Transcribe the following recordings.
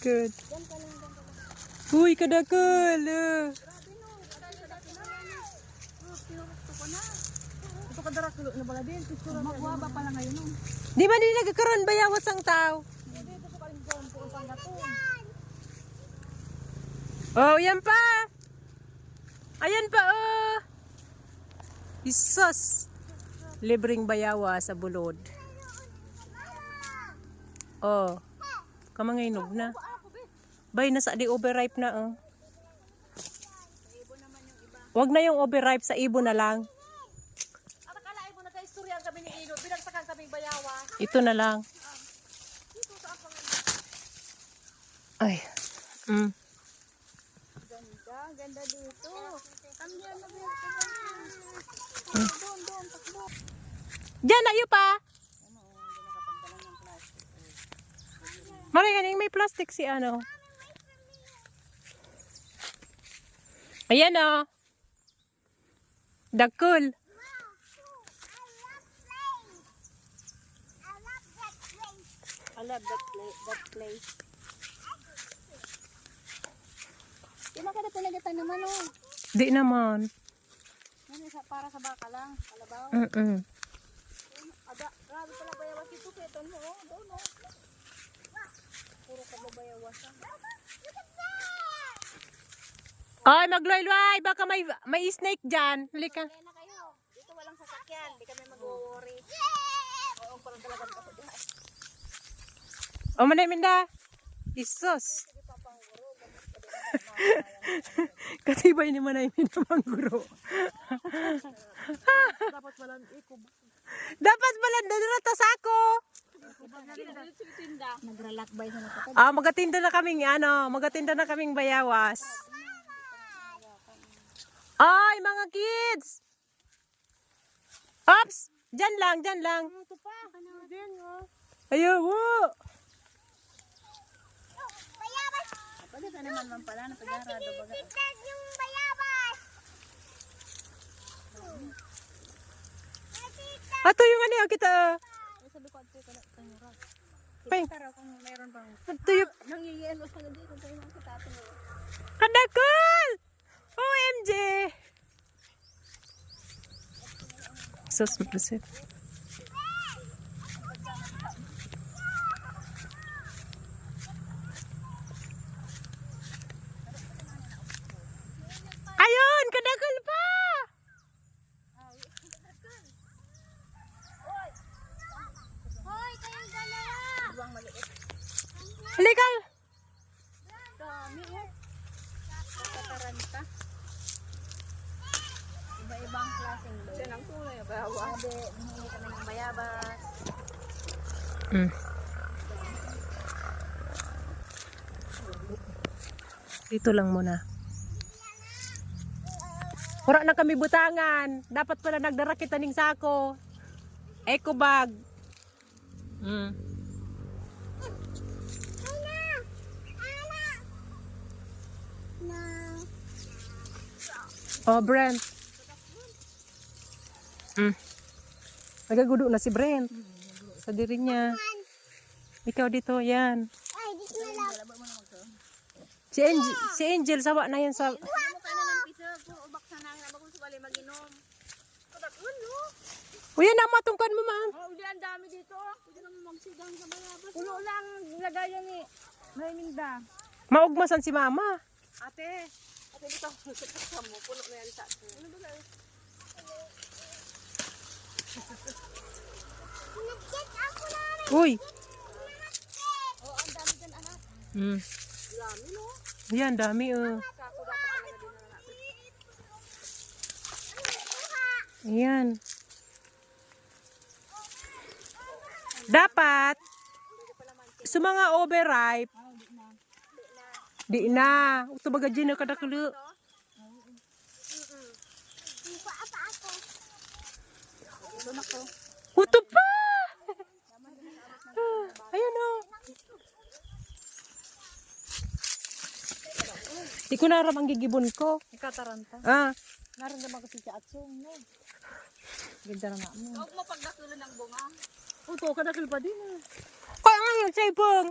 Good. Uy, kadakal. Ito kadaraklo na bala din. Magwaba pala ngayon. Di ba di nagkakaroon bayawas ang tao? Dito sa kalimdong po ang panggatong. Oh, yan pa. Ayan pa, oh. Isos. Libreng bayawa sa bulod. Oh. Kamangainog na. Bay, nasa di overripe na, oh. Wag na yung overripe, sa ibo na lang. Ang akalain mo nagka-istorya ang kami ni Ino. Binagsakan kaming bayawa. Ito na lang. Dito sa apang Ay. Mm. ganda dito. Kamyan na biyak. Doon, takbo. Diyan na iyo pa. Mari ganing may plastic si ano. Ayan o. Dakul. I love that place. Di ba kada pinagatan naman oh. Di naman. Para sa baka lang. Kalabaw. Grabe pala bayawas ito. Keton mo oh. Doon oh. Puro ka bayawas ah. Ay, magloy-loy. Baka may snake dyan. Halika. Kaya na kayo. Dito walang sasakyan. Di kami mag-worry. Oo, parang talagang ako dyan. O, manay minda. Isos. Katibay ni manay minda mangguro. Dapat walang ikob. Dapat pala nadrata sa ako. Nagralakbay sa nakatad. Ah, magatinda na kaming bayawas. Ay, mga kids! Ops! Diyan lang. Ito pa. Ano din oh. Ayaw, wo! Pagkat naman man pala. Napagarado baga. Yung bayabas. Ato yung ano kita. Ay, sabi ko ito ka na tanyura. Pay. Pero kung mayroon pang... Ato yung Nangyayelo sa nandito. Kung tayo mga kitato mo. kadakal! OMG! Sus, mapresip. Ayun! Kadakal pa! Hoy, kayong dalawa. Buwang maliit. Halika! Dami eh. Kataranta. Iba-ibang klaseng bayo. Yan ang kulay. Bayawa. Sabi, humingi kami ng bayabas. Dito lang muna. Wala na kami butangan. Dapat pala nagdara kita ning sako. Eco bag. Oh, Brent. Nagagudo na si Brent. Sa diri niya. Ikaw dito, yan. Ay, dito na lang. Si Angel, sawa na yan sa... Ano ka na ng pisa? Ubak sa nang na bagong subali mag-inom. Kadakun no? Uy, yan na matungkan mo, ma'am. Oh, uli ang dami dito. Pwede naman magsigang sa bayabas. Pulo lang lagayan ni Mayminda. Maugmasan si mama. Ate dito. Sa mo. Puno na yan sa atin. Ano ba na? Nag-get ako na. Uy. Oh, ang dami dyan anak. Dami no? Yan, dami, oh. Kako dapat talaga din na natin. Ayan. Dapat, sa mga overripe, di na. Ito baga dyan na kadakulu. Apa ako? Doon ako. Ito pa! Ayan, oh. Di ko naram ang gigibon ko. Ikataranta. Ah, Naroon naman kasi si Atsong no. Ganda na mo. Huwag mo pagdakulo ng bunga. Uto, kadakil pa din ah. kaya nga yung saibong.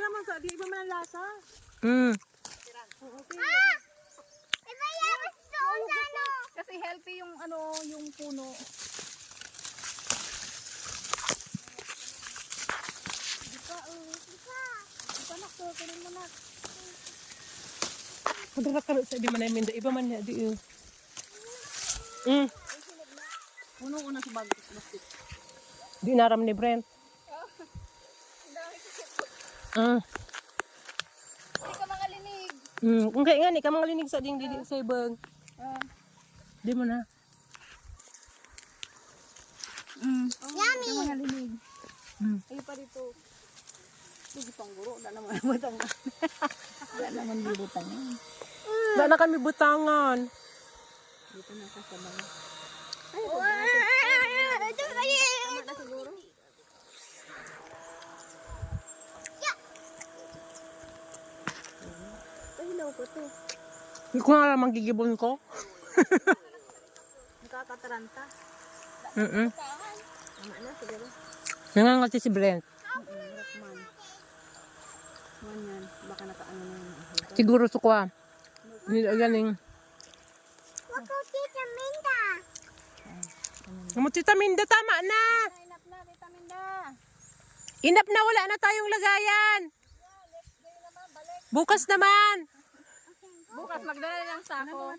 naman sa, di iba man ang lasa. Mm. Iba yan, mas doon sa ano. Kasi healthy yung ano, yung puno. Ika nak, kunin mo na. Padara ka sa di man namin da iba man niya di. Mm. Puno ko na sa bag. Plastic. Di naram ni Brent. Ah. Hindi ka mga linig. Kung kaya nga ni ka mga linig sa ding didi sa ibang. Di mo na. Yummy. Hindi ka mga linig. Mm. Ay pa dito. Sige pang guro, wala naman butang. Wala naman butang. Wala na kami butangan. Dito na ka sa bag. Ito kayo. Tama na siguro. Pahilaw ko to. Hindi ko nga lang gigibon ko. Nakakataranta. Tama na siguro. Nangangati si Brent. Rakman. Yan. Baka nakaano na yun. Siguro sukwa. Galing. Wag ko kita minta. Tita Minda, tama na. Inap na, vitamin na. Inap na, wala na tayong lagayan. Bukas naman. Bukas magdala ng sako.